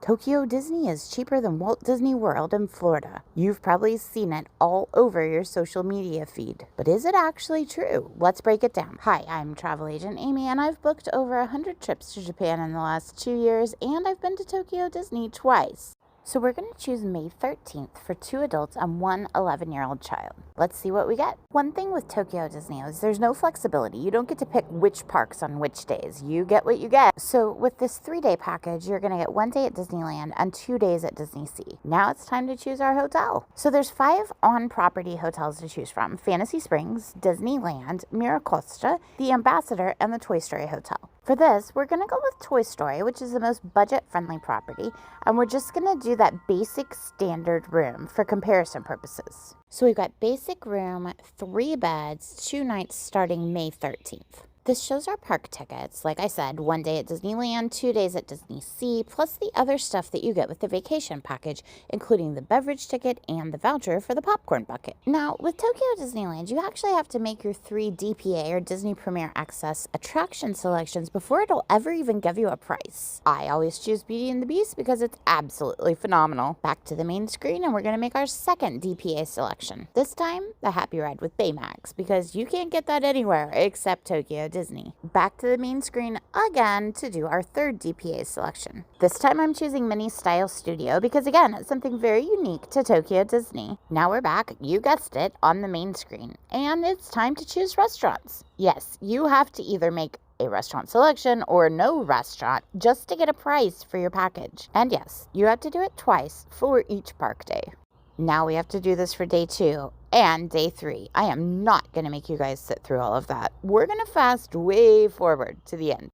Tokyo Disney is cheaper than Walt Disney World in Florida. You've probably seen it all over your social media feed. But is it actually true? Let's break it down. Hi, I'm travel agent Amy, and I've booked over 100 trips to Japan in the last 2 years, and I've been to Tokyo Disney twice. So we're going to choose May 13th for 2 adults and 1 11-year-old child. Let's see what we get. One thing with Tokyo Disney is there's no flexibility. You don't get to pick which parks on which days. You get what you get. So with this 3-day package, you're going to get 1 day at Disneyland and 2 days at Disney Sea. Now it's time to choose our hotel. So there's 5 on-property hotels to choose from: Fantasy Springs, Disneyland, Miracosta, the Ambassador, and the Toy Story Hotel. For this, we're going to go with Toy Story, which is the most budget-friendly property, and we're just going to do that basic standard room for comparison purposes. So we've got basic room, 3 beds, 2 nights starting May 13th. This shows our park tickets. Like I said, 1 day at Disneyland, 2 days at Disney Sea, plus the other stuff that you get with the vacation package, including the beverage ticket and the voucher for the popcorn bucket. Now, with Tokyo Disneyland, you actually have to make your 3 DPA or Disney Premier Access attraction selections before it'll ever even give you a price. I always choose Beauty and the Beast because it's absolutely phenomenal. Back to the main screen, and we're going to make our second DPA selection. This time, the Happy Ride with Baymax, because you can't get that anywhere except Tokyo Disney. Back to the main screen again to do our third DPA selection. This time I'm choosing Mini Style Studio because, again, it's something very unique to Tokyo Disney. Now we're back, you guessed it, on the main screen, and it's time to choose restaurants. Yes, you have to either make a restaurant selection or no restaurant just to get a price for your package. And yes, you have to do it twice for each park day. Now we have to do this for day 2 and day 3. I am not going to make you guys sit through all of that. We're going to fast way forward to the end.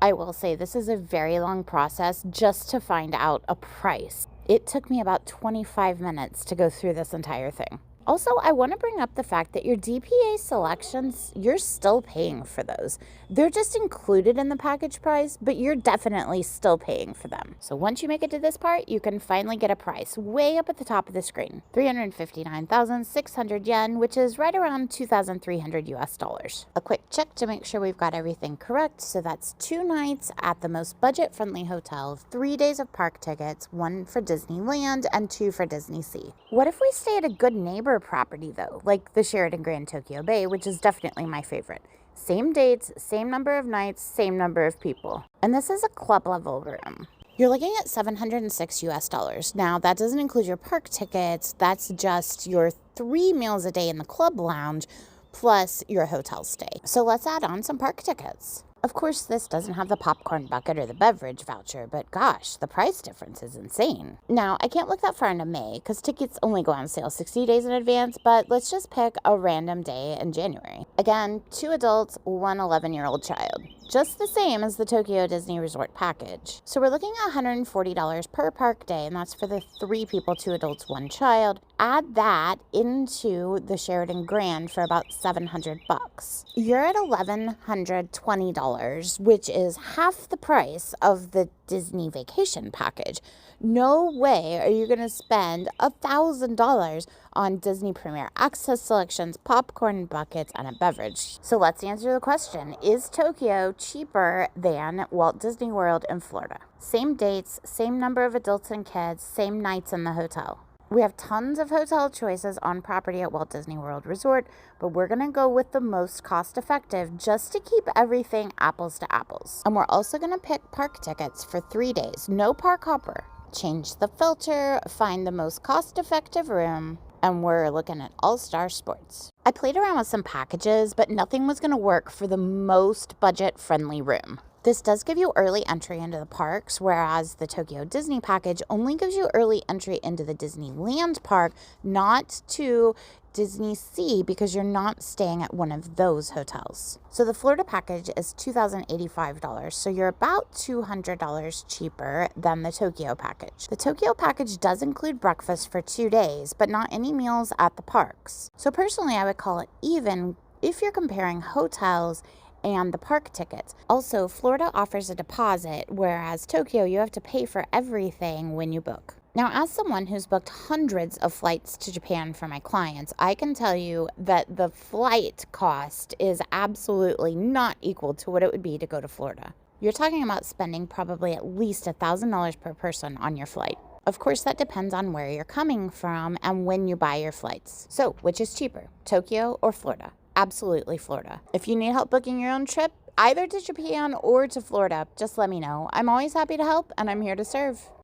I will say this is a very long process just to find out a price. It took me about 25 minutes to go through this entire thing. Also, I want to bring up the fact that your DPA selections, you're still paying for those. They're just included in the package price, but you're definitely still paying for them. So once you make it to this part, you can finally get a price way up at the top of the screen. 359,600 yen, which is right around 2,300 US dollars. A quick check to make sure we've got everything correct. So that's 2 nights at the most budget-friendly hotel, 3 days of park tickets, 1 for Disneyland and 2 for Disney Sea. What if we stay at a good neighbor property though, like the Sheraton Grand Tokyo Bay, which is definitely my favorite? Same dates, same number of nights, same number of people. And this is a club level room. You're looking at 706 US dollars. Now, that doesn't include your park tickets. That's just your 3 meals a day in the club lounge plus your hotel stay. So let's add on some park tickets. Of course, this doesn't have the popcorn bucket or the beverage voucher, but gosh, the price difference is insane. Now, I can't look that far into May because tickets only go on sale 60 days in advance, but let's just pick a random day in January. Again, 2 adults, 1 11-year-old child. Just the same as the Tokyo Disney Resort package. So we're looking at $140 per park day, and that's for the 3 people, 2 adults, 1 child. Add that into the Sheraton Grand for about $700. You're at $1,120, which is half the price of the Disney vacation package. No way are you going to spend $1,000 on Disney Premier Access selections, popcorn buckets, and a beverage. So let's answer the question. Is Tokyo cheaper than Walt Disney World in Florida? Same dates, same number of adults and kids, same nights in the hotel. We have tons of hotel choices on property at Walt Disney World Resort, but we're going to go with the most cost-effective just to keep everything apples to apples. And we're also going to pick park tickets for 3 days. No park hopper. Change the filter, find the most cost-effective room, and we're looking at All-Star Sports. I played around with some packages, but nothing was going to work for the most budget-friendly room. This does give you early entry into the parks, whereas the Tokyo Disney package only gives you early entry into the Disneyland park, not to Disney Sea, because you're not staying at one of those hotels. So the Florida package is $2,085, so you're about $200 cheaper than the Tokyo package. The Tokyo package does include breakfast for 2 days, but not any meals at the parks. So personally, I would call it even if you're comparing hotels and the park tickets. Also, Florida offers a deposit, whereas Tokyo, you have to pay for everything when you book. Now, as someone who's booked hundreds of flights to Japan for my clients, I can tell you that the flight cost is absolutely not equal to what it would be to go to Florida. you're talking about spending probably at least $1,000 per person on your flight. Of course, that depends on where you're coming from and when you buy your flights. So, which is cheaper, Tokyo or Florida? Absolutely Florida. If you need help booking your own trip, either to Japan or to Florida, just let me know. I'm always happy to help, and I'm here to serve.